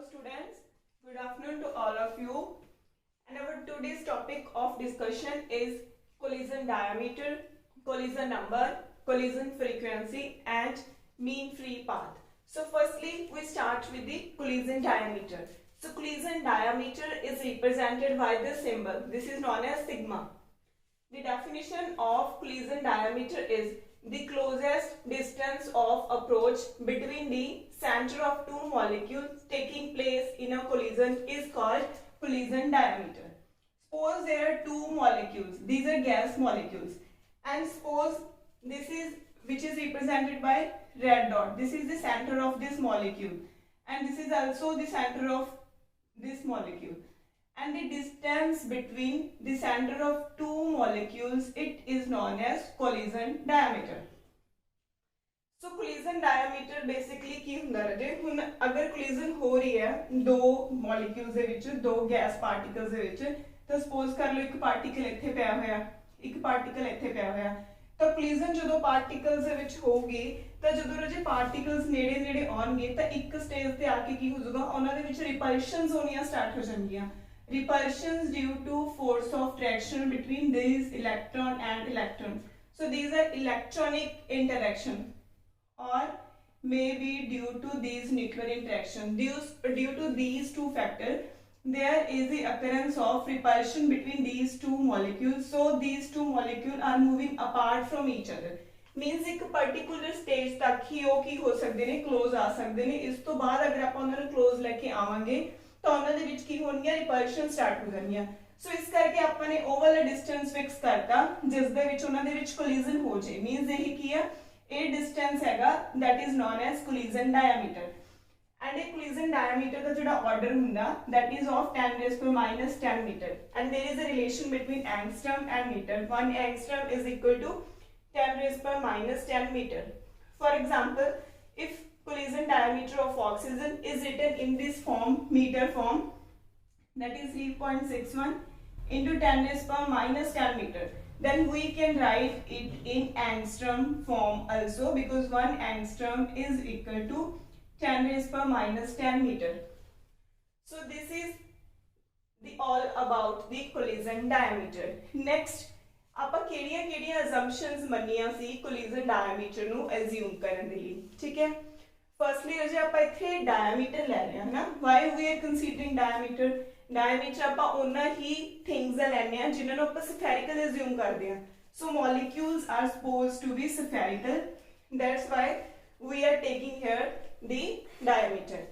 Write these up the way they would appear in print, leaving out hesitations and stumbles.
students, good afternoon to all of you. And our today's topic of discussion is collision diameter, collision number, collision frequency and mean free path. So firstly we start with the collision diameter. So collision diameter is represented by this symbol. This is known as sigma. The definition of collision diameter is the closest distance of approach between the center of two molecules taking place in a collision is called collision diameter. Suppose there are two molecules, these are gas molecules, and suppose this is which is represented by red dot. This is the center of this molecule and this is also the center of this molecule. And the distance between the center of two molecules, it is known as collision diameter. So collision diameter basically की हुंदा रहे हुन अगर collision हो रही है दो molecules दे विच दो gas particles दे विच तो suppose कर लो एक particle इत्थे पिया होया एक particle इत्थे पिया होया तो collision जो particles दे विच होगी तो जो रजे particles नेड़े नेड़े आउणगे तो एक stage ते आके की हो जाऊगा उन्हां दे विच repulsions होनियां start हो जाणगियां. Repulsions due to force of attraction between these electron and electron. So these are electronic interaction or may be due to these nuclear interaction. Due to these two factors, there is the occurrence of repulsion between these two molecules. So these two molecules are moving apart from each other. Means एक particular stage तक ही वो की हो सकते ने close आ सकते ने. इस तो बाद अगर आप उन्हें close लेके आवांगे तो उन्हां दे विच की होणगियां रिपल्शन स्टार्ट हो जाणगियां. सो इस करके आपां ने ओ वाला डिस्टेंस फिक्स करता जिस दे विच उन्हां दे विच कोलिजन हो जाए. मींस यही की है ए डिस्टेंस हैगा that is known as collision diameter. And a collision diameter दा जिहड़ा ऑर्डर हुंदा that is of 10⁻⁻10 metre and there is a relation between angstrom and metre. 1 angstrom is equal to 10⁻⁻10 metre. For example if collision diameter of oxygen is written in this form, meter form, that is 3.61 into 10⁻⁻10 meter, then we can write it in angstrom form also because 1 angstrom is equal to 10⁻⁻10 meter. So this is the all about the collision diameter. Next ਆਪਾਂ ਕਿਹੜੀਆਂ assumptions ਮੰਨੀਆਂ ਸੀ collision diameter ਨੂੰ assume ਕਰਨ ਦੇ ਲਈ. ਠੀਕ ਹੈ, firstly ਜੇ ਆਪਾਂ ਇੱਥੇ diameter ਲੈ ਰਹੇ ਹਾਂ ਨਾ, why we are considering diameter. diameter ਆਪਾਂ ਉਹਨਾਂ ਹੀ things ਦਾ ਲੈਣੇ ਆ ਜਿਨ੍ਹਾਂ ਨੂੰ ਆਪਾਂ spherical assume ਕਰਦੇ ਹਾਂ. So molecules are supposed to be spherical, that's why we are taking here the diameter.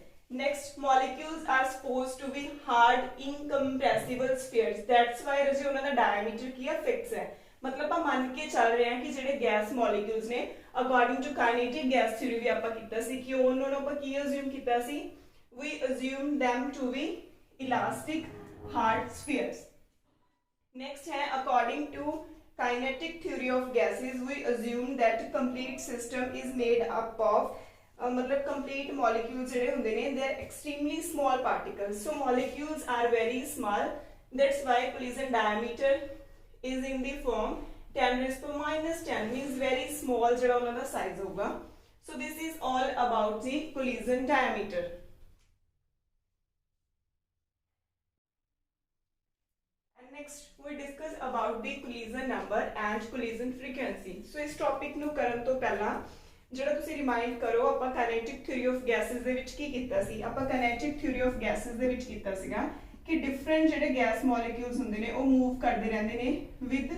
Next, molecules are supposed to be hard incompressible spheres, that's why रजे उन्हां दा diameter की है fix है. मतलब आप मान के चल रहे हैं कि जेडे गैस molecules ने according to kinetic gas theory भी आपा कीता सी कि उन्होंने आपा की assume कीता सी, we assume them to be elastic hard spheres. Next है according to kinetic theory of gases we assume that complete system is made up of मतलब complete molecules जेडे हुंदे ने they are extremely small particles. So molecules are very small, that's why collision diameter is in the form 10⁻⁻10 means very small जेड़ा उन्हां दा size होगा. So this is all about the collision diameter. And next we discuss about the collision number and collision frequency. So इस topic ਨੂੰ ਕਰਨ ਤੋਂ ਪਹਿਲਾਂ ਜਿਹੜਾ ਤੁਸੀਂ ਰਿਮਾਈਂਡ ਕਰੋ ਆਪਾਂ ਕਾਈਨੈਟਿਕ ਥਿਊਰੀ ਆਫ ਗੈਸਸ ਦੇ ਵਿੱਚ ਕੀ ਕੀਤਾ ਸੀ. ਆਪਾਂ ਕਾਈਨੈਟਿਕ ਥਿਊਰੀ ਆਫ ਗੈਸਸ ਦੇ ਵਿੱਚ ਕੀਤਾ ਸੀਗਾ ਕਿ ਡਿਫਰੈਂਟ ਜਿਹੜੇ ਗੈਸ ਮੋਲੀਕਿਊਲਸ ਹੁੰਦੇ ਨੇ ਉਹ ਮੂਵ ਕਰਦੇ ਰਹਿੰਦੇ ਨੇ with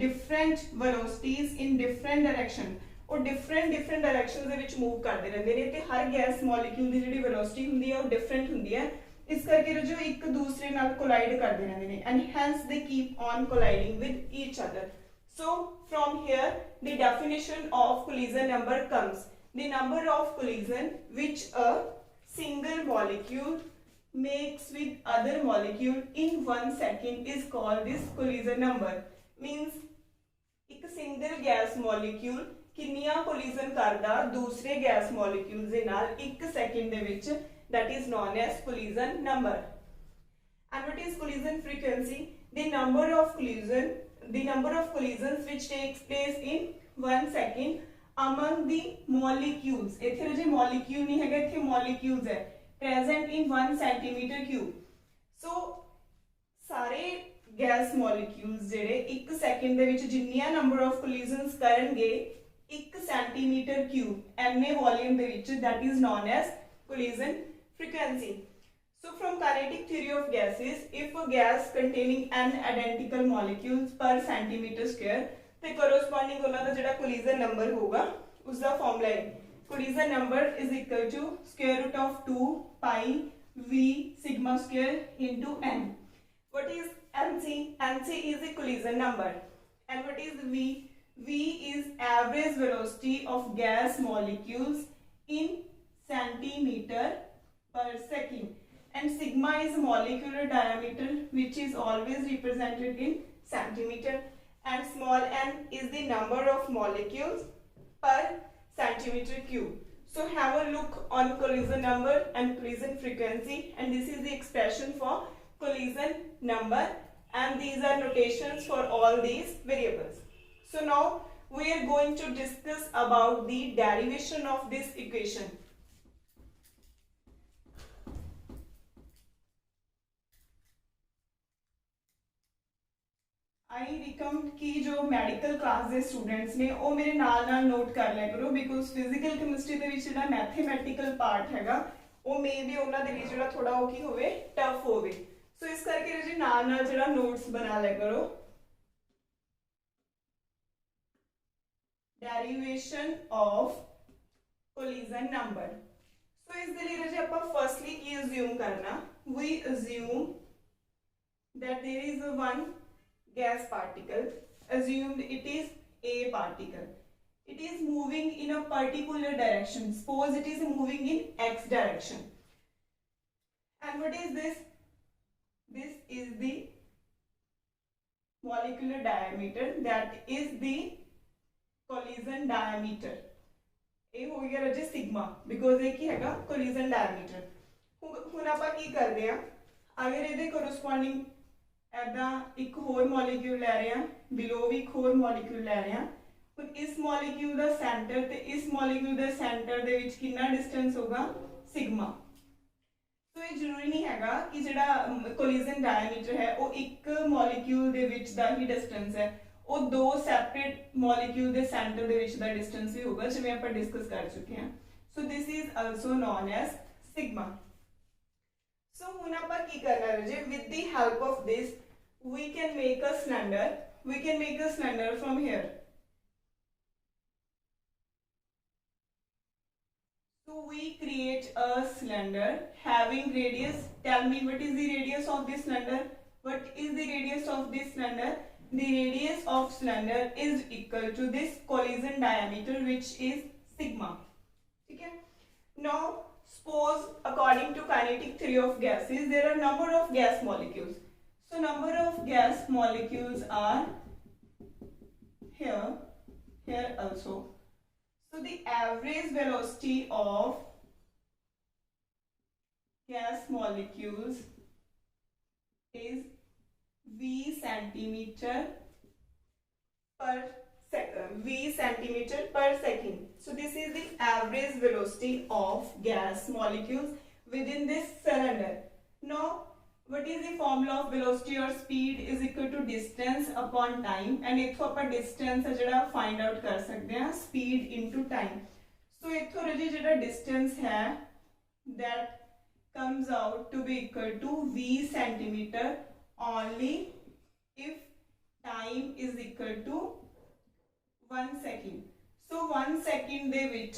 different velocities in different direction. ਉਹ ਡਿਫਰੈਂਟ ਡਾਇਰੈਕਸ਼ਨਸ ਦੇ ਵਿੱਚ ਮੂਵ ਕਰਦੇ ਰਹਿੰਦੇ ਨੇ ਤੇ ਹਰ ਗੈਸ ਮੋਲੀਕਿਊਲ ਦੀ ਜਿਹੜੀ ਵੈਲੋਸਿਟੀ ਹੁੰਦੀ ਹੈ ਉਹ ਡਿਫਰੈਂਟ ਹੁੰਦੀ ਹੈ. ਇਸ ਕਰਕੇ ਜੋ ਇੱਕ ਦੂਸਰੇ ਨਾਲ ਕੋਲਾਈਡ ਕਰਦੇ ਰਹਿੰਦੇ ਨੇ and hence they keep on colliding with each other. So from here the definition of collision number comes. The number of collision which a single molecule makes with other molecule in 1 second is called this collision number. Means एक single gas molecule किन्नियां collision करदा दूसरे gas molecule दे नाल 1 second they which, that is known as collision number. And what is collision frequency? The number of collisions which takes place in 1 second among the molecules. इत्थे जे molecule नहीं हैगा, इत्थे molecules है. present in 1 centimeter cube. So सारे gas molecules जेडे 1 second दे विच जिन्नियां नंबर ऑफ कोलिजन्स करनगे 1 सेंटीमीटर क्यूब एने वॉल्यूम दे विच, that is known as collision frequency. So from kinetic theory of gases, if a gas containing n identical molecules per centimeter square, the corresponding उन्हां दा जिहड़ा collision number होगा उसका formula है collision number is equal to square root of 2 pi v sigma square into n. What is nc? Nc is the collision number. And what is v? V is average velocity of gas molecules in centimeter per second, and sigma is molecular diameter which is always represented in centimeter, and small n is the number of molecules per centimeter cube. So have a look on collision number and collision frequency, and this is the expression for collision number, and these are notations for all these variables. So now we are going to discuss about the derivation of this equation. I recommend कि जो medical class के students ने वो मेरे नाल note कर लिया करो, बिकॉज फिजिकल केमिस्ट्री के विच जिहड़ा मैथेमैटिकल पार्ट हैगा वो मे बी उन्हां दे विच जिहड़ा थोड़ा वो की होवे टफ होवे। सो इस करके जी नाल जिहड़ा नोट्स बना लिया करो। Derivation of collision number. So इस दे लई जी आपां फर्स्टली की अज्यूम करना, we assume that there is one gas particle, assumed it is a particle, it is moving in a particular direction, suppose it is moving in x direction, and what is this? This is the molecular diameter, that is the collision diameter. ये हो गया रजे sigma, because ये की हैगा collision diameter। हुण आपां की करदे आ, अगर इहदे कोरस्पोंडिंग ऐदा एक होर मॉलिक्यूल ले रहे हैं, बिलो भी एक होर मॉलिक्यूल ले रहे हैं, और इस मॉलिक्यूल का सेंटर ते इस मॉलिक्यूल के सेंटर दे विच कितना डिस्टेंस होगा? सिग्मा। तो ये जरूरी नहीं हैगा कि जिहड़ा कोलिजन डायमीटर है वो एक मॉलिक्यूल दे विच दा ही डिस्टेंस है, वो दो सैपरेट मॉलिक्यूल के सेंटर दे विच दा डिस्टेंस भी होगा, जिवें आपां डिस्कस कर चुके हैं। So this is also known as sigma. So हुण आपां की करना है जी, with the help of this we can make a cylinder, we can make a cylinder from here. So we create a cylinder having radius, tell me what is the radius of this cylinder? What is the radius of this cylinder? The radius of cylinder is equal to this collision diameter which is sigma. Okay? Now suppose according to kinetic theory of gases there are number of gas molecules. So number of gas molecules are here also. So the average velocity of gas molecules is v centimeter per second. So this is the average velocity of gas molecules within this cylinder. Now what is the formula of velocity or speed is equal to distance upon time, and इथों upon distance है जड़ा find out कर सकते हैं speed into time. So इथों रजी जड़ा distance है that comes out to be equal to v centimeter only if time is equal to 1 second. So 1 second दे विच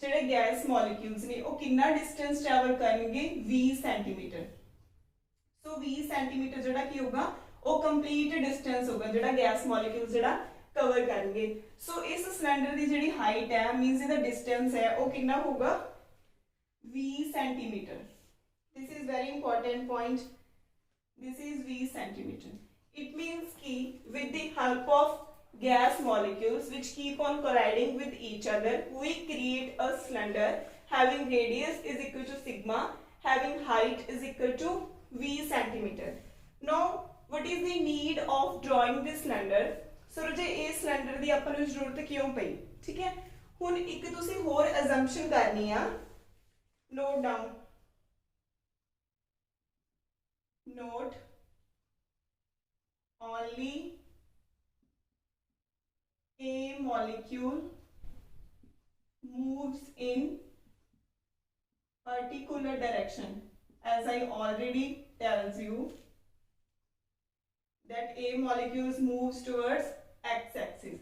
जेडे gas molecules ने वो कितना डिस्टेंस ट्रैवल करेंगे? v centimetre. So v centimetre जेड़ा की होगा वो कंप्लीट डिस्टेंस होगा जेड़ा गैस मॉलिक्यूल्स जेड़ा कवर करेंगे। सो इस सिलेंडर की जेड़ी हाइट है मींस द डिस्टेंस है वो कितना होगा? v centimetre. This is very important point, this is v centimetre. It means कि with the help of gas molecules which keep on colliding with each other, we create a cylinder having radius is equal to sigma, having height is equal to v centimeter. Now what is the need of drawing this cylinder? So जे इस cylinder दी आपां नूं जरूरत क्यों पई? ठीक है, हुण एक तुसीं होर assumption करनी आ, note down, note only a molecule moves in particular direction. As I already tells you that a molecule moves towards x-axis.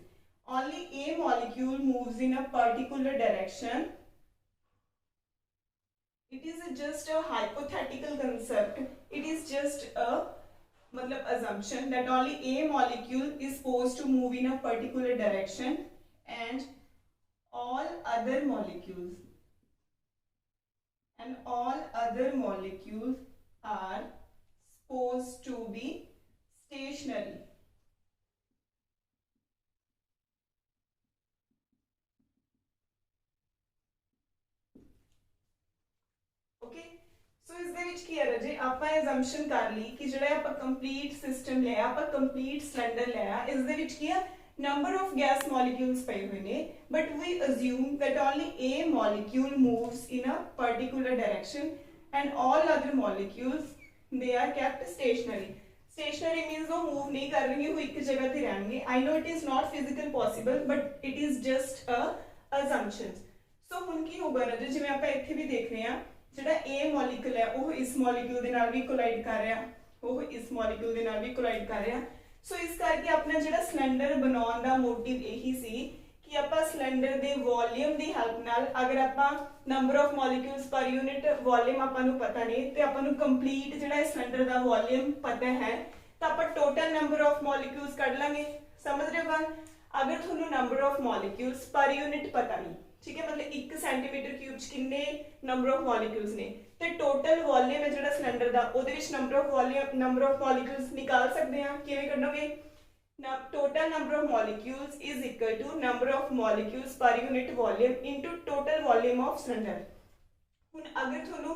Only a molecule moves in a particular direction. It is just a hypothetical concept. It is just a assumption that only a molecule is supposed to move in a particular direction and all other molecules are supposed to be stationary. Okay, so ਇਸ ਦੇ ਵਿੱਚ ਕੀ ਹੈ ਰਾਜੇ, ਆਪਾਂ assumption ਕਰ ਲਈ ਕਿ ਜਿਹੜਾ ਆਪਾਂ complete system ਲਿਆ, ਆਪਾਂ complete cylinder ਲਿਆ, ਇਸ ਦੇ ਵਿੱਚ ਕੀ ਹੈ number of gas molecules ਪਏ ਹੋਏ ਨੇ, but we assume that only a molecule moves in a particular direction and all other molecules they are kept stationary. Stationary means वो move नहीं कर रही, वो एक जगह पे रहेंगे. I know it is not physical possible, but it is just a assumptions. So ਹੁਣ ਕੀ ਹੋगा ना, जिवें ਆਪਾਂ ਇੱਥੇ भी देख रहे हैं, ਜਿਹੜਾ A ਮੋਲੀਕੂਲ ਹੈ ਉਹ ਇਸ ਮੋਲੀਕੂਲ ਦੇ ਨਾਲ ਵੀ ਕੋਲਾਈਡ ਕਰ ਰਿਹਾ, ਉਹ ਇਸ ਮੋਲੀਕੂਲ ਦੇ ਨਾਲ ਵੀ ਕੋਲਾਈਡ ਕਰ ਰਿਹਾ. ਸੋ ਇਸ ਕਰਕੇ ਆਪਣਾ ਜਿਹੜਾ ਸਿਲੰਡਰ ਬਣਾਉਣ ਦਾ ਮੋਟਿਵ ਇਹੀ ਸੀ ਕਿ ਆਪਾਂ ਸਿਲੰਡਰ ਦੇ ਵੋਲਿਊਮ ਦੀ ਹੈਲਪ ਨਾਲ, ਅਗਰ ਆਪਾਂ ਨੰਬਰ ਆਫ ਮੋਲੀਕੂਲਸ ਪਰ ਯੂਨਿਟ ਵੋਲਿਊਮ ਆਪਾਂ ਨੂੰ ਪਤਾ ਨਹੀਂ ਤੇ ਆਪਾਂ ਨੂੰ ਕੰਪਲੀਟ ਜਿਹੜਾ ਸਿਲੰਡਰ ਦਾ ਵੋਲਿਊਮ ਪਤਾ ਹੈ ਤਾਂ ਆਪਾਂ ਟੋਟਲ ਨੰਬਰ ਆਫ ਮੋਲੀਕੂਲਸ ਕੱਢ ਲਾਂਗੇ. ਸਮਝ ਰਹੇ ਹੋ ਗੱਲ? ਅਗਰ ਤੁਹਾਨੂੰ ਨੰਬਰ ਆਫ ਮੋਲੀਕੂਲਸ ਪਰ ਯੂਨਿਟ ਪਤਾ ਨਹੀਂ, ठीक है, मतलब 1 सेंटीमीटर क्यूब च कितने नंबर ऑफ मॉलिक्यूल्स ने ते टोटल वॉल्यूम है ਜਿਹੜਾ सिलेंडर ਦਾ ਉਹਦੇ ਵਿੱਚ नंबर ऑफ मॉलिक्यूल्स निकाल सकते हैं. ਕਿਵੇਂ ਕੱਢੋਗੇ? Total number of molecules is equal to number of molecules per unit volume into total volume of cylinder. ਹੁਣ ਅਗਰ ਤੁਹਾਨੂੰ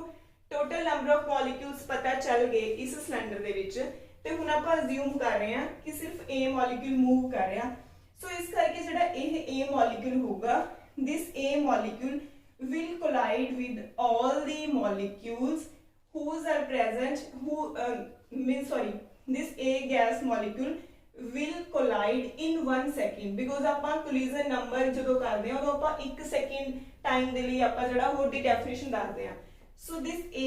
टोटल नंबर ऑफ मॉलिक्यूल्स पता चल गए इस सिलेंडर ਦੇ ਵਿੱਚ ਤੇ ਹੁਣ ਆਪਾਂ ਅਸਿਊਮ ਕਰ ਰਹੇ ਹਾਂ ਕਿ ਸਿਰਫ A ਮੋਲੀਕਿਊਲ ਮੂਵ ਕਰ ਰਿਹਾ. ਸੋ ਇਸ ਕਰਕੇ ਜਿਹੜਾ ਇਹ A ਮੋਲੀਕਿਊਲ ਹੋਊਗਾ, this A molecule will collide with all the molecules whose are present this A gas molecule will collide in 1 second, because ਆਪਾਂ collision number ਜਦੋਂ ਕਰਦੇ ਹਾਂ ਉਦੋਂ ਆਪਾਂ 1 second time ਦੇ ਲਈ ਆਪਾਂ ਜਿਹੜਾ ਹੋਰ ਦੀ definition ਦੱਸਦੇ ਹਾਂ. So this A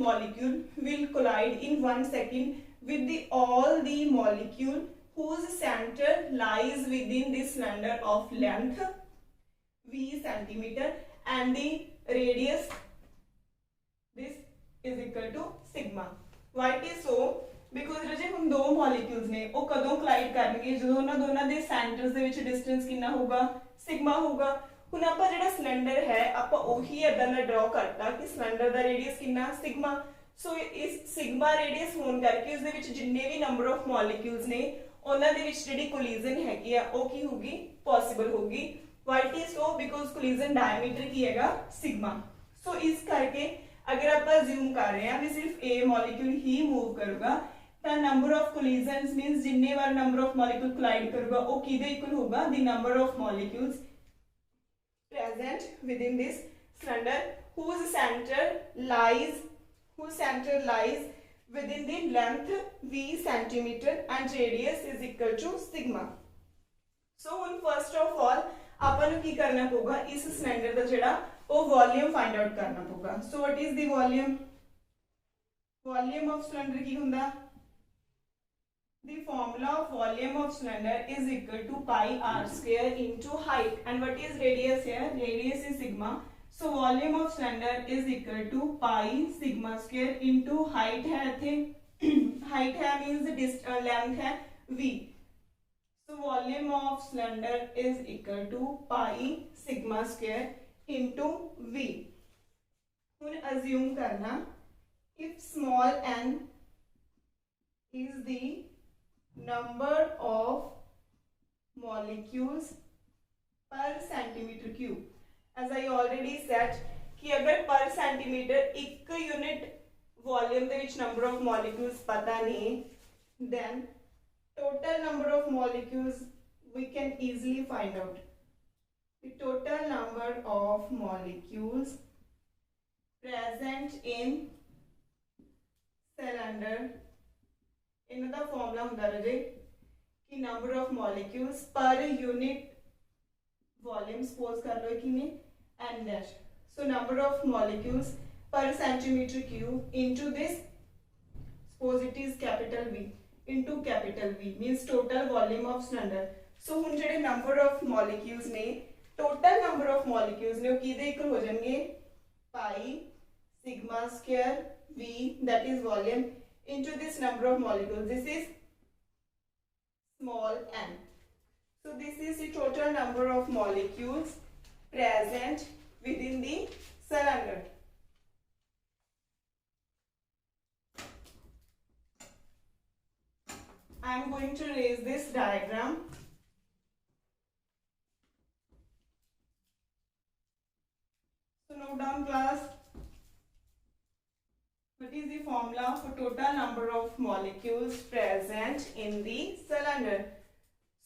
molecule will collide in 1 second with all the molecule whose center lies within this cylinder of length V centimeter and the radius this is equal to sigma. Why it is so? Because राजे हम दो molecules ने वो कदों collide करनगे जो ਉਹਨਾਂ ਦੋਨਾਂ ਦੇ centers ਦੇ ਵਿੱਚ distance कितना होगा? sigma होगा. ਹੁਣ ਆਪਾਂ ਜਿਹੜਾ सिलेंडर है ਆਪਾਂ ਉਹੀ ਇਦਾਂ ਦਾ draw ਕਰਤਾ ਕਿ सिलेंडर ਦਾ radius कितना? sigma. So ਇਸ sigma radius ਹੋਣ ਕਰਕੇ ਉਸ ਦੇ ਵਿੱਚ ਜਿੰਨੇ ਵੀ number of molecules ਨੇ ਉਹਨਾਂ ਦੇ ਵਿੱਚ ਜਿਹੜੀ collision ਹੈਗੀ ਆ ਉਹ ਕੀ ਹੋਗੀ? possible ਹੋਗੀ. Why it is so? Because collision diameter ਕੀ ਹੈਗਾ? sigma. So ਇਸ ਕਰਕੇ अगर आप assume कर रहे हैं सिर्फ A molecule ही move करूगा तो number of collisions means जिन्ने बार number of molecule collide करूगा वो किधे equal होगा? the number of molecules present within this cylinder whose center lies within the length V centimeter and radius is equal to sigma. So first of all अपन की करना पड़ेगा इस cylinder का जेड़ा वो volume find out करना पड़ेगा. So what is the volume of cylinder की हुंदा? The formula of volume of cylinder is equal to pi r square into height and what is radius here? Radius is sigma. So volume of cylinder is equal to pi sigma square into height है इथे height है means length है v. So volume of cylinder is equal to pi sigma square into V. ਹੁਣ assume करना if small n is the number of molecules per centimeter cube. As I already said कि अगर per centimeter एक unit volume ਦੇ ਵਿੱਚ number of molecules पता नहीं, then total number of molecules we can easily find out. The total number of molecules present in cylinder इन्हां दा formula हुंदा रजे कि number of molecules per unit volume suppose कर लो कि n dash so number of molecules per centimetre cube into this suppose it is capital V into capital V means total volume of cylinder so हुण जेडे number of molecules ने total number of molecules ने किदे equal हो जाएंगे pi sigma square V that is volume into this number of molecules. This is small n. So this is the total number of molecules present within the cylinder. I am going to raise this diagram. So note down class. What is the formula for total number of molecules present in the cylinder?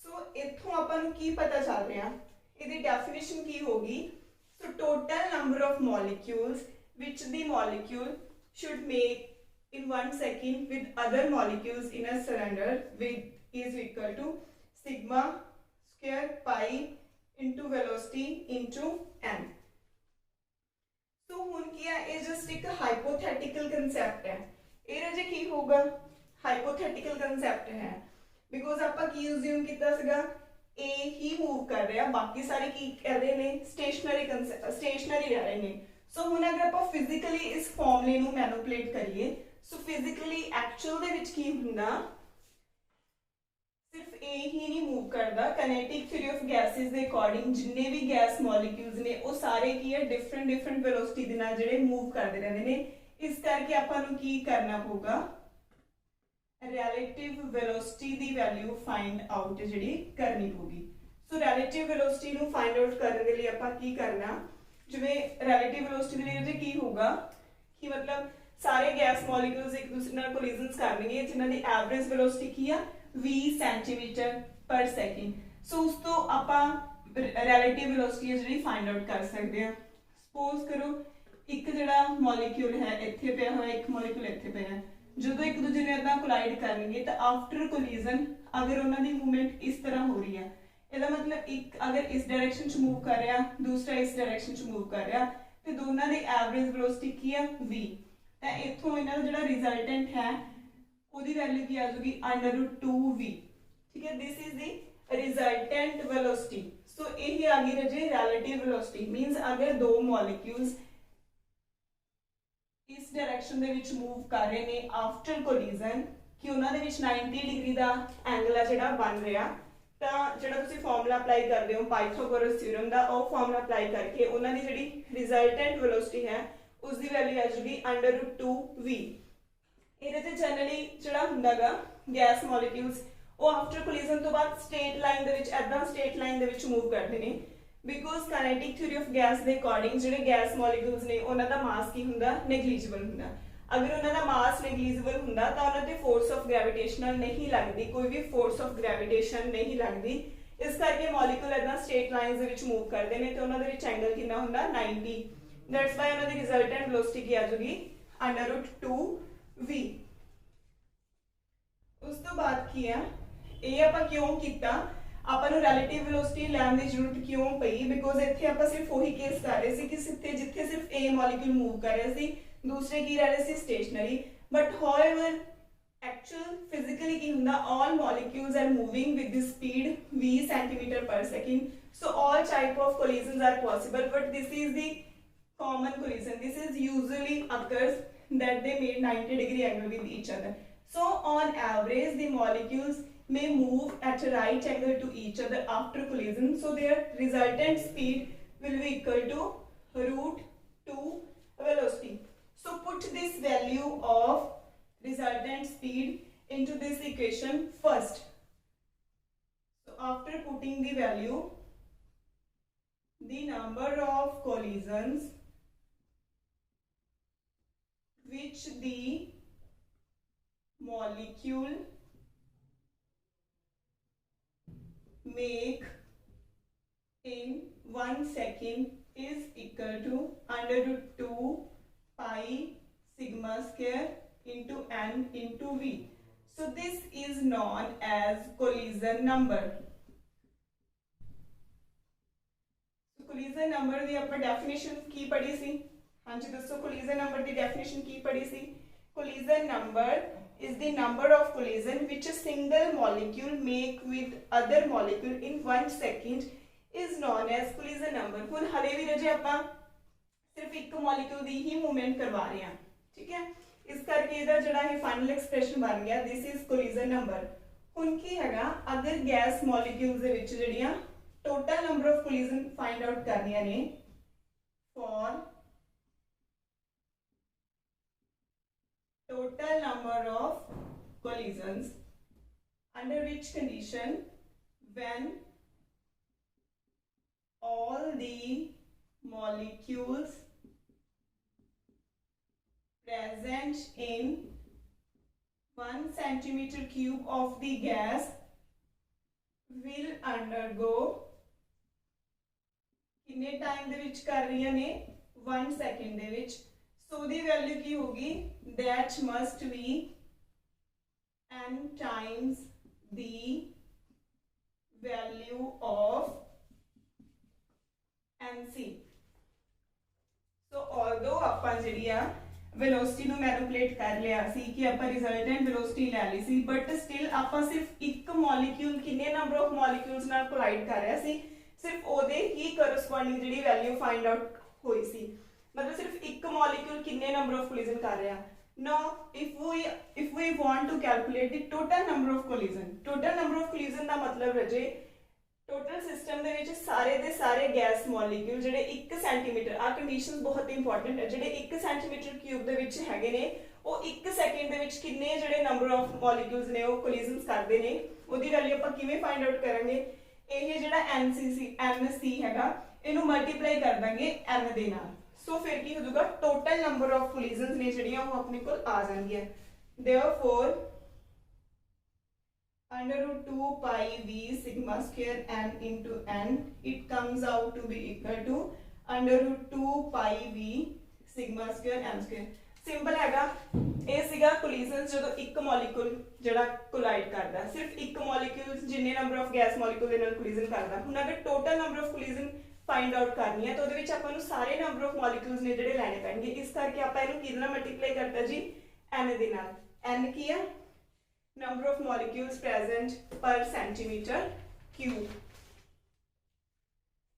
So इथों अपन की पता चल रहा इहदी definition की होगी so total number of molecules which the molecule should make in 1 second with other molecules in a cylinder with is equal to sigma square pi into velocity into n. तो हुन किया ये जस्ट एक hypothetical concept है ये रजे की होगा hypothetical concept है बिकॉज़ आपा की अज्यूम किया सीगा ए ही मूव कर रहा बाकी सारे की कर रहे ने स्टेशनरी रह रहे ने सो हुन अगर आपा फिजिकली इस फॉर्मूले नु मैनिपुलेट करिए सो फिजिकली एक्चुअल दे विच की हुंदा सिर्फ ए ही नहीं मूव करता kinetic theory of gases they according जिन्ने भी गैस मॉलिक्यूल्स ने वो सारे की है डिफरेंट वेलोसिटी दे नाल जेडे मूव करते रहंदे ने इस करके आपां नूं की करना होगा रिलेटिव वेलोसिटी दी वैल्यू फाइंड आउट जेडी करनी होगी सो रिलेटिव वेलोसिटी नूं फाइंड आउट करने दे लिए आपां की करना जिवें रिलेटिव वेलोसिटी दे लिए की होगा कि मतलब सारे गैस मॉलिक्यूल्स एक दूसरे नाल कोलिजन्स करनगे जिन्हां दी एवरेज वेलोसिटी की है V सेंटीमीटर पर सेकंड सो उस तो आपां रिलेटिव वेलोसिटी है ਜਿਹੜੀ फाइंड आउट कर सकते हैं सपोज करो एक ਜਿਹੜਾ मॉलिक्यूल है ਇੱਥੇ ਪਿਆ ਹੋਇਆ ਇੱਕ मॉलिक्यूल ਇੱਥੇ ਪਿਆ ਹੈ ਜਦੋਂ ਇੱਕ ਦੂਜੇ ਨਾਲ ਇਦਾਂ ਕੋਲਾਈਡ ਕਰਨਗੇ ਤਾਂ ਆਫਟਰ ਕੋਲੀਜ਼ਨ ਅਗਰ ਉਹਨਾਂ ਦੀ ਮੂਵਮੈਂਟ ਇਸ ਤਰ੍ਹਾਂ ਹੋ ਰਹੀ ਹੈ ਇਹਦਾ ਮਤਲਬ ਇੱਕ ਅਗਰ ਇਸ ਡਾਇਰੈਕਸ਼ਨ ਚ ਮੂਵ ਕਰ ਰਿਹਾ ਦੂਸਰਾ ਇਸ ਡਾਇਰੈਕਸ਼ਨ ਚ ਮੂਵ ਕਰ ਰਿਹਾ ਤੇ ਦੋਨਾਂ ਦੀ ਐਵਰੇਜ ਵੈਲੋਸਿਟੀ ਕੀ ਹੈ v ਤਾਂ ਇੱਥੋਂ ਇਹਨਾਂ ਦਾ ਜਿਹੜਾ ਰਿਜ਼ਲਟੈਂਟ ਹੈ ਉਹਦੀ ਵੈਲਿਊ ਕੀ ਆ ਜਾਊਗੀ √2v ਠੀਕ ਹੈ this is the resultant velocity so यही आ गई रजे रिलेटिव वेलोसिटी मींस अगर दो मॉलिक्यूल्स इस डायरेक्शन दे विच मूव कर रहे ने आफ्टर कोलिजन कि उन्हां दे विच 90 डिग्री दा एंगल आ जेड़ा बन रहा तां जेड़ा तुसी फार्मूला अप्लाई करदे हो पाइथागोरस थ्योरम दा ओ फार्मूला अप्लाई करके उन्हां दी जेड़ी रिजल्टेंट वेलोसिटी है उस दी वैल्यू आ जाएगी √2v ਇਹ ਰजे जनरली ਜਿਹੜਾ ਹੁੰਦਾਗਾ ਗੈਸ ਮੋਲੀਕਿਊਲਸ ਉਹ ਆਫਟਰ ਕੋਲੀਜ਼ਨ ਤੋਂ ਬਾਅਦ ਸਟੇਟ ਲਾਈਨ ਦੇ ਵਿੱਚ ਐਦਾਂ ਸਟੇਟ ਲਾਈਨ ਦੇ ਵਿੱਚ ਮੂਵ ਕਰਦੇ ਨੇ because kinetic theory of gas ਦੇ ਅਕੋਰਡਿੰਗ ਜਿਹੜੇ ਗੈਸ ਮੋਲੀਕਿਊਲਸ ਨੇ ਉਹਨਾਂ ਦਾ ਮਾਸ ਕੀ ਹੁੰਦਾ ਨੈਗਲੀਜੀਬਲ ਹੁੰਦਾ ਅਗਰ ਉਹਨਾਂ ਦਾ ਮਾਸ ਨੈਗਲੀਜੀਬਲ ਹੁੰਦਾ ਤਾਂ ਉਹਨਾਂ ਤੇ ਫੋਰਸ ਆਫ ਗ੍ਰੈਵਿਟੇਸ਼ਨਲ ਨਹੀਂ ਲੱਗਦੀ ਕੋਈ ਵੀ ਫੋਰਸ ਆਫ ਗ੍ਰੈਵਿਟੇਸ਼ਨ ਨਹੀਂ ਲੱਗਦੀ ਇਸ ਕਰਕੇ ਮੋਲੀਕਿਊਲ ਐਦਾਂ ਸਟੇਟ ਲਾਈਨਸ ਦੇ ਵਿੱਚ ਮੂਵ ਕਰਦੇ ਨੇ ਤੇ ਉਹਨਾਂ ਦੇ ਵਿੱਚ ਐਂਗਲ ਕਿੰਨਾ ਹੁੰਦਾ 90 ਦੈਟਸ ਵਾਈ ਉਹਨਾਂ ਦੀ ਰਿਜ਼ਲਟੈਂਟ ਵੈਲੋਸਿਟੀ ਕੀ ਆ ਜਾਊਗੀ √2v ਉਸ ਤੋਂ ਬਾਅਦ ਕੀ ਆ ਇਹ ਆਪਾਂ ਕਿਉਂ ਕੀਤਾ ਆਪਾਂ ਨੂੰ ਰਿਲੇਟਿਵ ਵੈਲੋਸਿਟੀ ਲੈਣ ਦੀ ਜ਼ਰੂਰਤ ਕਿਉਂ ਪਈ ਬਿਕੋਜ਼ ਇੱਥੇ ਆਪਾਂ ਸਿਰਫ ਉਹੀ ਕੇਸ ਕਰ ਰਹੇ ਸੀ ਕਿ ਜਿੱਥੇ ਸਿਰਫ A ਮੋਲੀਕਿਊਲ ਮੂਵ ਕਰ ਰਿਹਾ ਸੀ ਦੂਸਰੇ ਕੀ ਰਹਿ ਰਹੇ ਸੀ stationary but however actual physically ਕੀ ਹੁੰਦਾ all molecules are moving with the speed v centimeter per second so all type of collisions are possible but this is the common collision this is usually occurs that they made 90 degree angle with each other so on average the molecules may move at a right angle to each other after collision so their resultant speed will be equal to √2 velocity so put this value of resultant speed into this equation first so after putting the value the number of collisions which the molecule make in 1 second is equal to √2 pi sigma square into n into v. So this is known as collision number. So collision number दी ਆਪਾਂ definition की पढ़ी सी? हाँ जी दोस्तों, collision number दी definition की पढ़ी सी? Collision number is the number of collision which a single molecule make with other molecule in 1 second is known as collision number. हुण हले भी रजे ਆਪਾਂ सिर्फ एक molecule दी ही movement करवा रहे हैं, ठीक है? इस करके इधर जड़ा है फाइनल एक्सप्रेशन बन गया दिस इज कोलिजन नंबर। हुण की हैगा अगर गैस मॉलिक्यूल्स दे विच जड़ियां total number of collision find out करनियां ने for total number of collisions under which condition when all the molecules present in 1 centimeter cube of the gas will undergo कितने टाइम दे विच कर रही ने 1 सेकंड दे विच। सो दी वैल्यू की होगी that must be n times the value of nc। So although आपां जिहड़ी आ velocity ਨੂੰ मैनिपुलेट कर लिया सी कि ਆਪਾਂ ਰਿਜ਼ਲਟੈਂਟ वेलोसिटी ਲੈ ਲਈ ਸੀ बट स्टिल ਆਪਾਂ सिर्फ ਇੱਕ ਮੋਲੀਕਿਊਲ ਕਿੰਨੇ ਨੰਬਰ ਆਫ ਮੋਲੀਕਿਊਲਸ ਨਾਲ ਕੋਲਾਈਡ ਕਰ ਰਿਹਾ ਸੀ सिर्फ ਉਹਦੇ ਹੀ ਕਰਸਪੋਂਡਿੰਗ ਜਿਹੜੀ ਵੈਲਿਊ ਫਾਈਂਡ ਆਊਟ ਹੋਈ ਸੀ मतलब सिर्फ ਇੱਕ ਮੋਲੀਕਿਊਲ ਕਿੰਨੇ ਨੰਬਰ ਆਫ ਕੋਲਿਜ਼ਨ ਕਰ ਰਿਹਾ। now if we want to calculate the total number of collision ਦਾ मतलब रजे टोटल सिस्टम दे विच सारे दे सारे गैस मॉलिक्यूल जिहड़े 1 सेंटीमीटर आ कंडीशंस बहुत इंपॉर्टेंट है जिहड़े 1 सेंटीमीटर क्यूब दे विच हैगे ने वो 1 सेकंड दे विच किन्ने जिहड़े नंबर ऑफ मॉलिक्यूल्स ने वो कोलिजन्स करदे ने ओदी वैल्यू ਆਪਾਂ ਕਿਵੇਂ फाइंड आउट ਕਰਾਂਗੇ। ਇਹ ਜਿਹੜਾ NC हैगा ਇਹਨੂੰ मल्टीप्लाई कर ਦਾਂਗੇ n ਦੇ ਨਾਲ। सो फिर की हो जाएगा टोटल नंबर ऑफ कोलिजन्स ने ਜਿਹੜੀਆਂ ਉਹ ਆਪਣੇ ਕੋਲ ਆ ਜਾਣਗੀਆਂ। therefore under root 2 pi v sigma square n into n it comes out to be equal to under root 2 pi v sigma square n square। Simple हैगा ਇਹ ਸੀਗਾ ਕੋਲਿਜ਼ਨ ਜਦੋਂ ਇੱਕ ਮੋਲੀਕੂਲ ਜਿਹੜਾ ਕੋਲਾਈਡ ਕਰਦਾ ਸਿਰਫ ਇੱਕ ਮੋਲੀਕੂਲ ਜਿੰਨੇ ਨੰਬਰ ਆਫ ਗੈਸ ਮੋਲੀਕੂਲ ਦੇ ਨਾਲ ਕੋਲਿਜ਼ਨ ਕਰਦਾ। ਹੁਣ ਅਗਰ total number of collision find out करनी है तो ਉਹਦੇ ਵਿੱਚ ਆਪਾਂ ਨੂੰ ਸਾਰੇ ਨੰਬਰ ਆਫ ਮੋਲੀਕੂਲਸ ਨੇ ਜਿਹੜੇ ਲੈਣੇ ਪੈਣਗੇ। ਇਸ ਕਰਕੇ ਆਪਾਂ ਇਹਨੂੰ ਕਿਹਦੇ ਨਾਲ ਮਲਟੀਪਲਾਈ ਕਰਤਾ ਜੀ n ਦੇ ਨਾਲ। n ਕੀ ਹੈ number of molecules present per centimeter cube।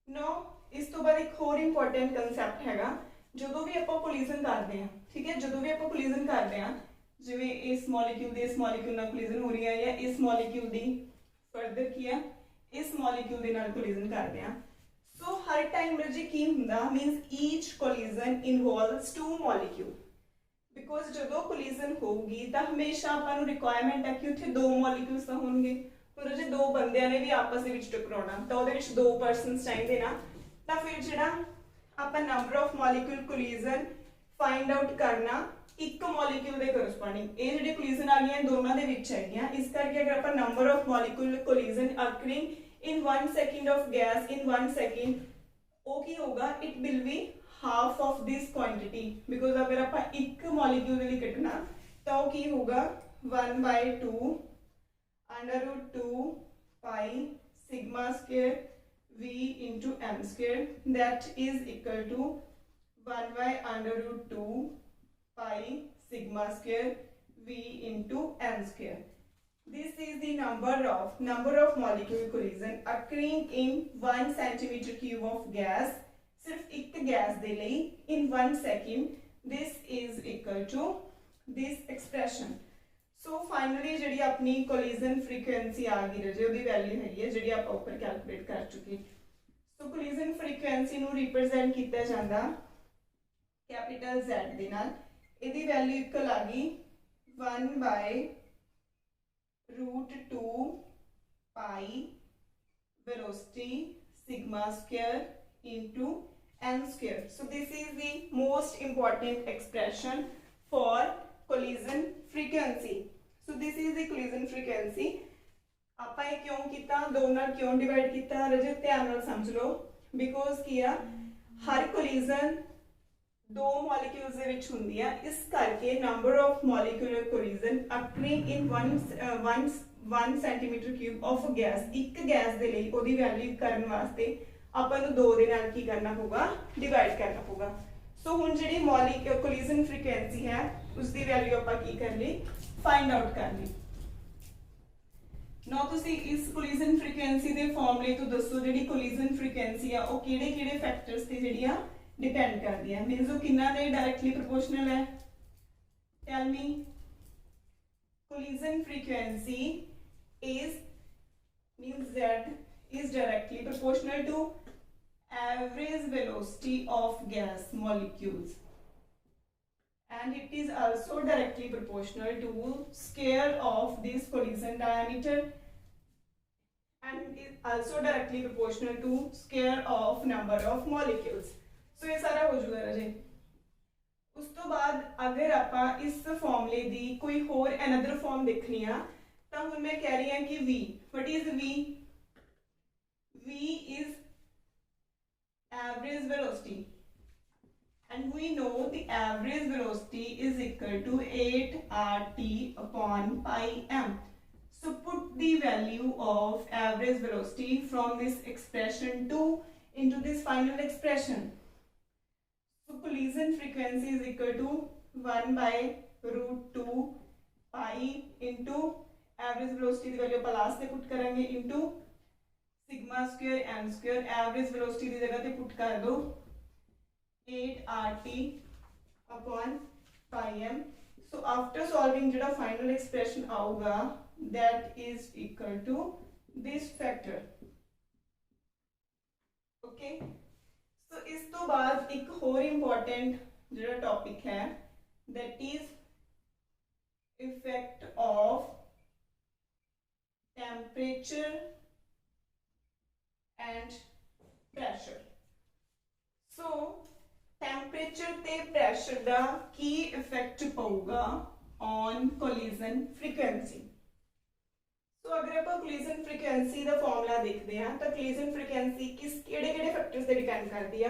now ਇਸ ਤੋਂ ਬਾਅਦ ਇੱਕ ਹੋਰ ਇੰਪੋਰਟੈਂਟ ਕਨਸੈਪਟ ਹੈਗਾ ਜਦੋਂ ਵੀ ਆਪਾਂ ਕੋਲਿਜ਼ਨ ਕਰਦੇ ਹਾਂ, ਠੀਕ ਹੈ, ਜਦੋਂ ਵੀ ਆਪਾਂ ਕੋਲਿਜ਼ਨ ਕਰਦੇ ਹਾਂ ਜਿਵੇਂ ਇਸ ਮੋਲੀਕਿਊਲ ਦੇ ਇਸ ਮੋਲੀਕਿਊਲ ਨਾਲ ਕੋਲਿਜ਼ਨ ਹੋ ਰਹੀ ਹੈ ਜਾਂ ਇਸ ਮੋਲੀਕਿਊਲ ਦੀ ਫਰਦਰ ਕੀ ਹੈ ਇਸ ਮੋਲੀਕਿਊਲ ਦੇ ਨਾਲ ਕੋਲਿਜ਼ਨ ਕਰਦੇ ਹਾਂ। ਸੋ ਹਰ ਟਾਈਮ ਜੀ ਕੀ ਹੁੰਦਾ ਮੀਨਸ ਈਚ ਕੋਲਿਜ਼ਨ ਇਨਵੋਲਵਸ 2 ਮੋਲੀਕਿਊਲ बिकॉज जो कोलिजन होगी तो हमेशा आपको रिक्वायरमेंट है कि उत्थे 2 मॉलिक्यूल्स तो होंगे। फिर जो 2 बंदियां ने भी आपस में टकराना तो वो 2 परसनस चाहिए ना तो फिर जो आप number of molecule collision find out करना एक मॉलिक्यूल के करस्पॉन्डिंग ये जो कोलिजन आ गई दोनों के विच है। इस करके अगर आप number of molecule collision occurring in 1 second of gas in 1 second वो की होगा it will be half of this quantity because अगर आप एक मॉलिक्यूल लिए कटना तो की होगा 1/2 under root 2 pi sigma square v into m square that is equal to 1/√2 pi sigma square v into m square। This is the number of molecule collision occurring in 1 centimeter cube of gas सिर्फ एक gas दे लई in 1 second। this is equal to this expression। so finally ਜਿਹੜੀ ਆਪਣੀ collision frequency ਆ ਗਈ ਜੇ ਉਹਦੀ value ਹੈਗੀ ਹੈ ਜਿਹੜੀ ਆਪਾਂ ਉੱਪਰ ਕੈਲਕੂਲੇਟ ਕਰ ਚੁੱਕੇ। so collision frequency ਨੂੰ ਰਿਪਰੈਜ਼ੈਂਟ ਕੀਤਾ ਜਾਂਦਾ ਕੈਪੀਟਲ Z ਦੇ ਨਾਲ। ਇਹਦੀ ਵੈਲਿਊ ਇਕੁਅਲ ਆ ਗਈ 1/√2 pi velocity sigma square into n square। so this is the most important expression for collision frequency। so this is the collision frequency। ਆਪਾਂ ਇਹ ਕਿਉਂ ਕੀਤਾ ਦੋ ਨਾਲ ਕਿਉਂ ਡਿਵਾਈਡ ਕੀਤਾ ਰਜੇ ਧਿਆਨ ਨਾਲ ਸਮਝ ਲਓ। ਬਿਕੋਜ਼ ਕੀ ਆ ਹਰ collision दो मॉलिक्यूल्स ਦੇ ਵਿੱਚ ਹੁੰਦੀ ਆ, ਇਸ ਕਰਕੇ number of molecular collision occurring in 1 centimeter cube of a gas, ਇੱਕ ਗੈਸ ਦੇ ਲਈ ਉਹਦੀ ਵੈਲਿਊ ਕਰਨ ਵਾਸਤੇ ਆਪਾਂ ਨੂੰ 2 ਦੇ ਨਾਲ ਕੀ ਕਰਨਾ ਪਊਗਾ, ਡਿਵਾਈਡ ਕਰਨਾ ਪਊਗਾ। ਸੋ ਹੁਣ ਜਿਹੜੀ ਮੋਲੀਕੂਲਰ ਕੋਲੀਜ਼ਨ ਫ੍ਰੀਕੁਐਂਸੀ ਹੈ ਉਸ ਦੀ ਵੈਲਿਊ ਆਪਾਂ ਕੀ ਕਰ ਲਈ, ਫਾਈਂਡ ਆਊਟ ਕਰ ਲਈ। ਨਾ ਤੁਸੀਂ ਇਸ ਕੋਲੀਜ਼ਨ ਫ੍ਰੀਕੁਐਂਸੀ ਦੇ ਫਾਰਮੂਲੇ ਤੋਂ ਦੱਸੋ ਜਿਹੜੀ ਕੋਲੀਜ਼ਨ ਫ੍ਰੀਕੁਐਂਸੀ ਆ ਉਹ ਕਿਹੜੇ ਕਿਹੜੇ ਫੈਕਟਰਸ ਤੇ ਜਿਹੜੀ ਆ डिपेंड कर दिया, मीन्स वो कितना दे डायरेक्टली प्रोपोर्शनल है। Tell me, collision frequency is means that is directly proportional to average velocity of gas molecules, and it is also directly proportional to square of this collision diameter, and is also directly proportional to square of number of molecules। सो ये सारा हो जाएगा राजे। उस तो बाद अगर आपां इस फॉर्मूले दी कोई होर अनदर फॉर्म देखनी आ तो हुण मैं कह रही हां कि v, what is v, v is average velocity, and we know the average velocity is equal to 8 RT upon pi m। So put the value of average velocity from this expression 2 into this final expression। So collision frequency is equal to 1 by root 2 pi into average velocity की value plus से put करेंगे into sigma square m square, average velocity की जगह पे put कर दो 8 RT upon pi m। So after solving जो final expression आऊगा that is equal to this factor। Okay, सो इस तो बाद एक होर इंपॉर्टेंट जो टॉपिक है that is effect of temperature and pressure. So temperature ते प्रेशर का की इफेक्ट पऊगा ऑन कोलिजन फ्रीक्वेंसी। तो अगर आप कोलिजन फ्रीक्वेंसी का फॉर्मूला देखते हैं तो कोलिजन फ्रीक्वेंसी किस केड़े-केड़े फैक्टर्स पे डिपेंड करती है,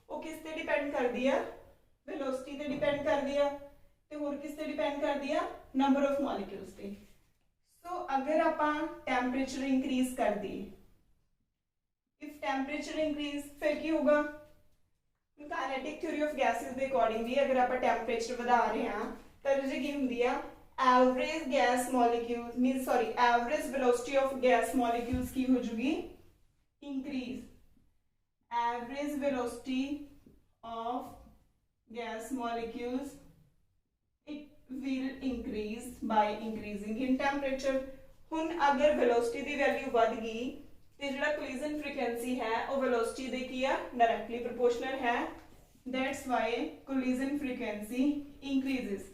वो किस पे डिपेंड करती है, वेलोसिटी पे डिपेंड करती है ते और किस पे डिपेंड करती है, नंबर ऑफ मॉलिक्यूल्स पे। सो अगर आप टेम्परेचर इंक्रीज कर दी, इफ टेम्परेचर इंक्रीज फिर की होगा, काइनेटिक थ्योरी ऑफ गैसेस के अकॉर्डिंगली अगर आप टेम्परेचर बढ़ा रहे हैं तो जो की होंदी है average gas molecules mean sorry average velocity of gas molecules की हो जाएगी increase, average velocity of gas molecules it will increase by increasing in temperature. हुन अगर वेलोसिटी की वैल्यू बढ़ गई तो जो कोलिजन फ्रीक्वेंसी है वो वेलोसिटी दे की डायरेक्टली प्रोपोर्शनल है, that's why collision frequency increases.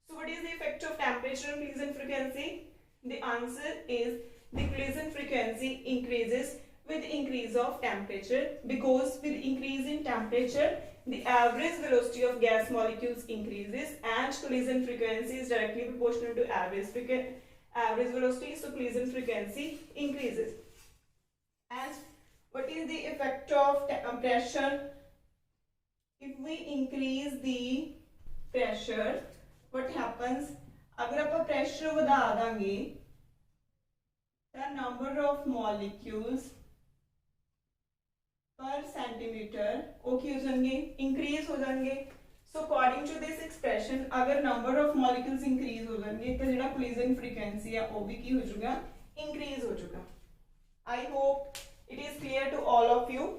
So what is the effect of temperature on collision frequency? The answer is the collision frequency increases with increase of temperature, because with increase in temperature the average velocity of gas molecules increases and collision frequency is directly proportional to average velocity, so collision frequency increases। And what is the effect of pressure? If we increase the pressure, what happens, अगर आप pressure बढ़ा देंगे the number of molecules per centimeter वो की हो जाएंगे, increase हो जाएंगे। So according to this expression अगर number of molecules increase हो जाएंगे तो जो collision frequency है वो भी की हो जाएगा, increase हो जाएगा। I hope it is clear to all of you।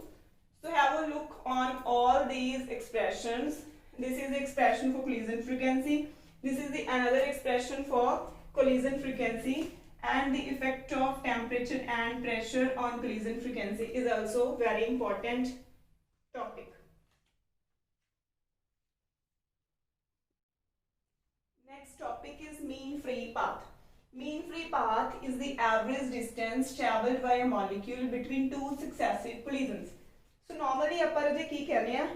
So have a look on all these expressions। This is the expression for collision frequency, this is the another expression for collision frequency, and the effect of temperature and pressure on collision frequency is also very important topic। Next topic is mean free path। Mean free path is the average distance traveled by a molecule between two successive collisions। So normally अपन जे की कहने हैं,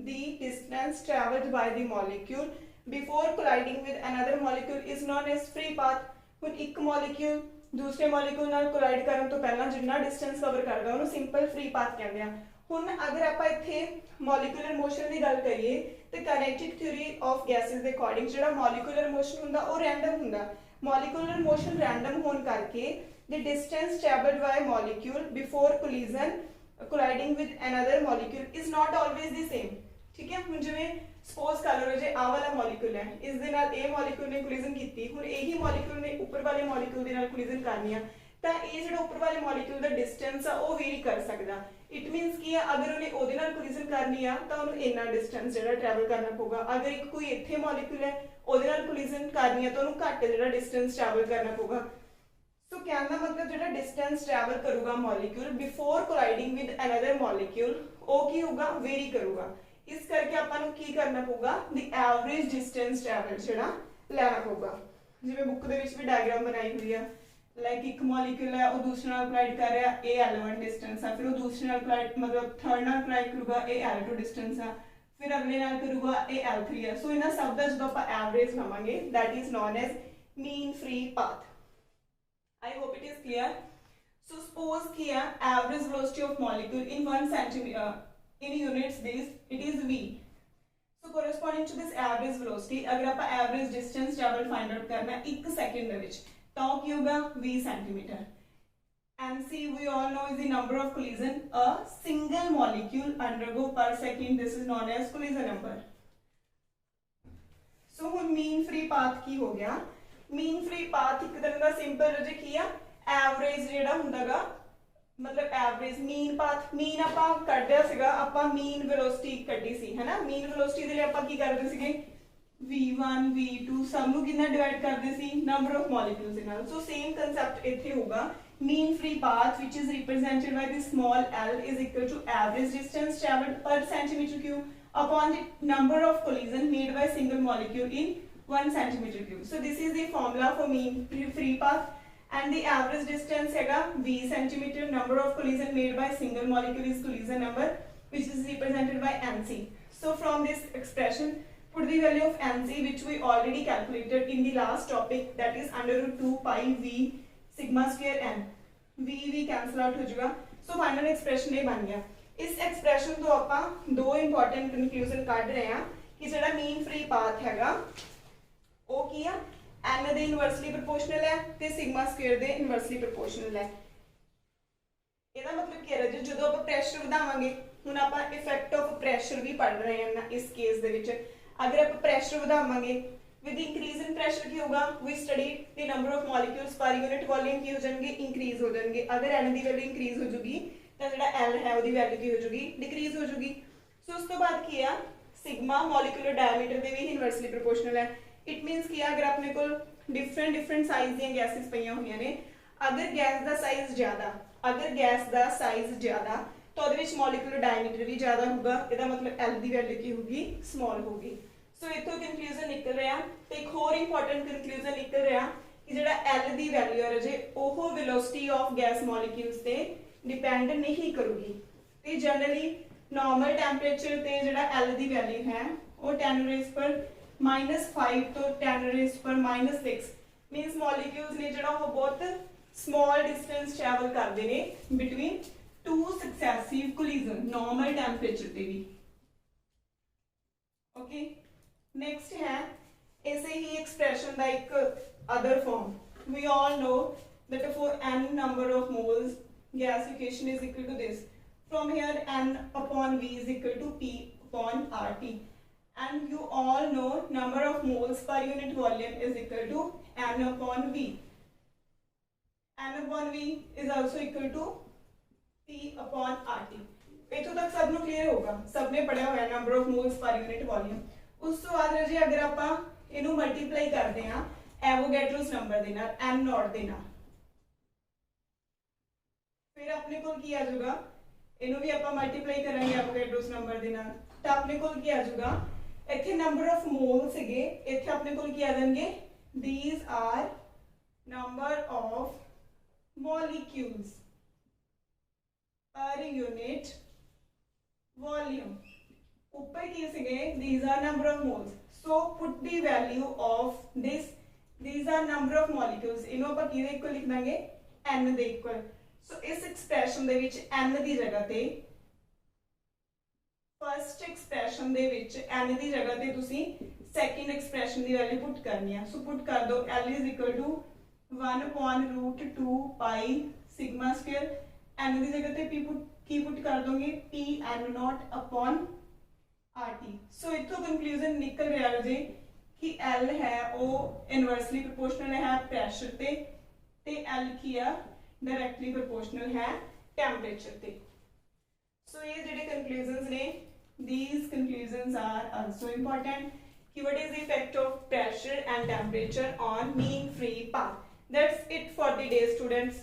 the distance traveled by the molecule before colliding with another molecule is known as free path। ਹੁਣ एक molecule दूसरे molecule ਨਾਲ collide ਕਰਨ ਤੋਂ ਪਹਿਲਾਂ ਜਿੰਨਾ distance cover ਕਰਦਾ ਉਹਨੂੰ simple free path ਕਹਿੰਦੇ ਆ। ਹੁਣ ਅਗਰ ਆਪਾਂ ਇੱਥੇ molecular motion ਦੀ ਗੱਲ ਕਰੀਏ ਤੇ ਕਾਇਨੈਟਿਕ ਥਿਊਰੀ ਆਫ ਗੈਸਿਸ ਦੇ ਅਕੋਰਡਿੰਗ ਜਿਹੜਾ ਮੋਲੀਕੂਲਰ ਮੋਸ਼ਨ ਹੁੰਦਾ ਉਹ ਰੈਂਡਮ ਹੁੰਦਾ। ਮੋਲੀਕੂਲਰ ਮੋਸ਼ਨ ਰੈਂਡਮ ਹੋਣ ਕਰਕੇ the distance traveled by a molecule before colliding with another molecule is not always the same। ठीक है, ਹੁਣ ਜਿਵੇਂ ਸਪੋਜ਼ ਕਰ ਲਓ ਜੇ ਆਹ ਵਾਲਾ ਮੋਲੀਕੂਲ ਹੈ, ਇਸ ਦੇ ਨਾਲ ਇਹ ਮੋਲੀਕੂਲ ਨੇ ਕੋਲੀਜ਼ਨ ਕੀਤੀ, ਹੁਣ ਇਹੀ ਮੋਲੀਕੂਲ ਨੇ ਉੱਪਰ ਵਾਲੇ ਮੋਲੀਕੂਲ ਦੇ ਨਾਲ ਕੋਲੀਜ਼ਨ ਕਰਨੀ ਆ, ਤਾਂ ਇਹ ਜਿਹੜਾ ਉੱਪਰ ਵਾਲੇ ਮੋਲੀਕੂਲ ਦਾ ਡਿਸਟੈਂਸ ਆ ਉਹ ਵੇਰੀ ਕਰ ਸਕਦਾ। ਇਟ ਮੀਨਸ ਕੀ ਆ, ਅਗਰ ਉਹਨੇ ਉਹਦੇ ਨਾਲ ਕੋਲੀਜ਼ਨ ਕਰਨੀ ਆ ਤਾਂ ਉਹਨੂੰ ਇੰਨਾ ਡਿਸਟੈਂਸ ਜਿਹੜਾ ਟਰੈਵਲ ਕਰਨਾ ਪਊਗਾ। ਅਗਰ ਇੱਕ ਕੋਈ ਇੱਥੇ ਮੋਲੀਕੂਲ ਹੈ ਉਹਦੇ ਨਾਲ ਕੋਲੀਜ਼ਨ ਕਰਨੀ ਆ ਤਾਂ ਉਹਨੂੰ ਘੱਟ ਜਿਹੜਾ ਡਿਸਟੈਂਸ ਟਰੈਵਲ ਕਰਨਾ ਪਊਗਾ। ਸੋ ਕਹਿਣ ਦਾ ਮਤਲਬ ਜਿਹੜਾ ਡਿਸਟੈਂਸ ਟਰੈਵਲ ਕਰੂਗਾ molecule before ਕੋਲਾਈਡਿੰਗ with another molecule, ਉਹ ਕੀ ਹੋਊਗਾ, ਵੇਰੀ ਕਰੂਗਾ। ਇਸ ਕਰਕੇ ਆਪਾਂ ਨੂੰ ਕੀ ਕਰਨਾ ਪਊਗਾ, ਦੀ ਐਵਰੇਜ ਡਿਸਟੈਂਸ ਟਰੈਵਲ ਜਿਹੜਾ ਲੈਣਾ ਪਊਗਾ। ਜਿਵੇਂ ਬੁੱਕ ਦੇ ਵਿੱਚ ਵੀ ਡਾਇਗਰਾਮ ਬਣਾਈ ਹੋਈ ਆ, ਲਾਈਕ ਇੱਕ ਮੋਲੀਕੂਲ ਹੈ ਉਹ ਦੂਸਰੇ ਨਾਲ ਕੋਲਾਈਡ ਕਰ ਰਿਹਾ, ਇਹ L1 ਡਿਸਟੈਂਸ ਆ, ਫਿਰ ਉਹ ਦੂਸਰੇ ਨਾਲ ਕੋਲਾਈਡ ਮਤਲਬ ਥਰਡ ਨਾਲ ਕੋਲਾਈਡ ਕਰੂਗਾ, ਇਹ L2 ਡਿਸਟੈਂਸ ਆ, ਫਿਰ ਅਗਲੇ ਨਾਲ ਕਰੂਗਾ, ਇਹ L3 ਆ। ਸੋ ਇਹਨਾਂ ਸਭ ਦਾ ਜਦੋਂ ਆਪਾਂ ਐਵਰੇਜ ਲਵਾਂਗੇ that is known as mean free path। I hope it is clear। So suppose here average velocity of molecule in 1 centimeter in units this it is v। So corresponding to this average velocity अगर आप average distance travel find out करना 1 second ਦੇ ਵਿੱਚ ਤਾਂ ਉਹ ਕੀ ਹੋਗਾ, v centimeter। mc we all know is the number of collision a single molecule undergo per second, this is known as collision number। so ਹੁਣ mean free path ਕੀ ਹੋ ਗਿਆ, mean free path एक तरह का सिंपल जे की आ average जेड़ा हुंदागा, मतलब average mean path, mean आपां कढिया सीगा, आपां मीन वेलोसिटी कढी सी है ना। मीन वेलोसिटी दे लई आपां की करदे सीगे, v1 v2 सब नु कितना डिवाइड करदे सी, नंबर ऑफ मॉलिक्यूल्स दे नाल। सो सेम कांसेप्ट इत्थे होगा, mean free path which is represented by the small l is equal to average distance traveled per centimeter cube upon the number of collision made by single molecule in 1 centimeter cube। So this is the formula for mean free path and the average distance है v centimeter, number of collision made by single molecule is collision number which is represented by mc। So from this expression put the value of mc which we already calculated in the last topic, that is under root 2 pi v sigma square n, v cancel out हो जाएगा। So final expression ये बन गया। इस expression तो ਆਪਾਂ दो important conclusion काट रहे हैं कि ਜਿਹੜਾ mean free path हैगा ਉਹ ਕੀ ਆ, n ਦੇ ਇਨਵਰਸਲੀ ਪ੍ਰੋਪੋਰਸ਼ਨਲ ਹੈ ਤੇ ਸਿਗਮਾ ਸਕੁਅਰ ਦੇ ਇਨਵਰਸਲੀ ਪ੍ਰੋਪੋਰਸ਼ਨਲ ਹੈ। ਇਹਦਾ ਮਤਲਬ ਕੀ ਹੈ ਰਾਜੇ, ਜਦੋਂ ਆਪਾਂ ਪ੍ਰੈਸ਼ਰ ਵਧਾਵਾਂਗੇ, ਹੁਣ ਆਪਾਂ ਇਫੈਕਟ ਆਫ ਪ੍ਰੈਸ਼ਰ ਵੀ ਪੜ੍ਹ ਰਹੇ ਹਾਂ ਇਸ ਕੇਸ ਦੇ ਵਿੱਚ, ਅਗਰ ਆਪਾਂ ਪ੍ਰੈਸ਼ਰ ਵਧਾਵਾਂਗੇ ਵਿਦ ਇੰਕਰੀਜ਼ ਇਨ ਪ੍ਰੈਸ਼ਰ ਕੀ ਹੋਗਾ, we study the number of molecules per unit volume ਕੀ ਹੋ ਜਾਣਗੇ, ਇੰਕਰੀਜ਼ ਹੋ ਜਾਣਗੇ। ਅਗਰ n ਦੀ ਵੈਲਿਊ ਇੰਕਰੀਜ਼ ਹੋ ਜੂਗੀ ਤਾਂ ਜਿਹੜਾ l ਹੈ ਉਹਦੀ ਵੈਲਿਊ ਕੀ ਹੋ ਜੂਗੀ, ਡਿਕਰੀਜ਼ ਹੋ ਜੂਗੀ। ਸੋ ਉਸ ਤੋਂ ਬਾਅਦ ਕੀ ਆ, ਸਿਗਮਾ ਮੋਲੀਕੂਲਰ ਡਾਇਆਮੀਟਰ ਦੇ ਵੀ ਇਨਵਰਸਲੀ ਪ੍ਰੋਪੋਰਸ਼ਨਲ ਹੈ। इट मीनस कि अगर अपने को डिफरेंट साइज दी गैसेस पईयां हुई ने, अगर गैस का साइज ज़्यादा, अगर गैस का साइज ज़्यादा तो ਉਹਦੇ ਵਿੱਚ ਮੋਲੀਕੂਲਰ ਡਾਇਆਮੀਟਰ ਵੀ ਜ਼ਿਆਦਾ ਹੋਊਗਾ, ਇਹਦਾ ਮਤਲਬ l ਦੀ ਵੈਲਿਊ ਕੀ ਹੋਊਗੀ, ਸਮਾਲ ਹੋਊਗੀ। ਸੋ ਇਥੋਂ ਕਨਕਲੂਜਨ ਨਿਕਲ ਰਿਹਾ ਤੇ ਇੱਕ ਹੋਰ ਇੰਪੋਰਟੈਂਟ ਕਨਕਲੂਜਨ ਨਿਕਲ ਰਿਹਾ ਕਿ ਜਿਹੜਾ l ਦੀ ਵੈਲਿਊ ਹੈ ਜੇ ਉਹ ਵੈਲੋਸਿਟੀ ਆਫ ਗੈਸ ਮੋਲੀਕਿਊਲਸ ਤੇ ਡਿਪੈਂਡ ਨਹੀਂ ਕਰੂਗੀ ਤੇ ਜਨਰਲੀ ਨਾਰਮਲ ਟੈਂਪਰੇਚਰ ਤੇ ਜਿਹੜਾ l ਦੀ ਵੈਲਿਊ ਹੈ ਉਹ 10⁻⁻⁻⁵ to 10⁻⁻⁻⁶ मीनस मॉलिक्यूल्स ने जो बहुत स्मॉल डिस्टेंस ट्रैवल करते हैं between two successive collision normal temperature पे भी। ओके, नेक्स्ट है ऐसे ही एक्सप्रेशन का एक other form, we all know that for n number of moles gas equation is equal to this, from here n upon v is equal to p upon RT। And you all know number of moles per unit volume is equal to n upon v। n upon v is also equal to p upon RT। इतों तक सब नु clear होगा, सबने पढ़ा हुआ है number of moles per unit volume। उस तो बाद जी अगर आप इनू मल्टीप्लाई करते हैं एवोगैड्रोस नंबर दे नाल n नॉट दे नाल, फिर अपने को की आ जाएगा, इनू भी आप मल्टीप्लाई करेंगे एवोगैड्रोस नंबर दे नाल, तो अपने को की आ जाएगा इत्थे नंबर ऑफ मोल सीगे, इत्थे अपने को क्या आ जाएंगे, these are number of molecules per unit volume। ऊपर की सीगे these are number of moles, so put the value of this, these are number of molecules, इनो ਆਪਾਂ ਕਿਹਦੇ ਇਕੁਅਲ ਲਿਖ ਦਾਂਗੇ, n ਦੇ ਇਕੁਅਲ। सो इस एक्सप्रेशन दे विच n दी जगह ते फर्स्ट एक्सप्रैशन दे विच n की जगह पे तुसी सैकेंड एक्सप्रैशन की वैल्यू पुट करनी है। सो पुट कर दो l is equal to 1/√2 pi sigma square. n की जगह पे की पुट कर दोगे p n naught upon RT। So इथों कंक्लूजन निकल रहा है कि L है वो इनवर्सली प्रोपोर्शनल है प्रैशर ते L की है डायरैक्टली प्रोपोर्शनल है टैंपरेचर ते। सो ये जिहड़े कंक्लूजन्स ने these conclusions are also important कि what is the effect of pressure and temperature on mean free path। That's it for the day students।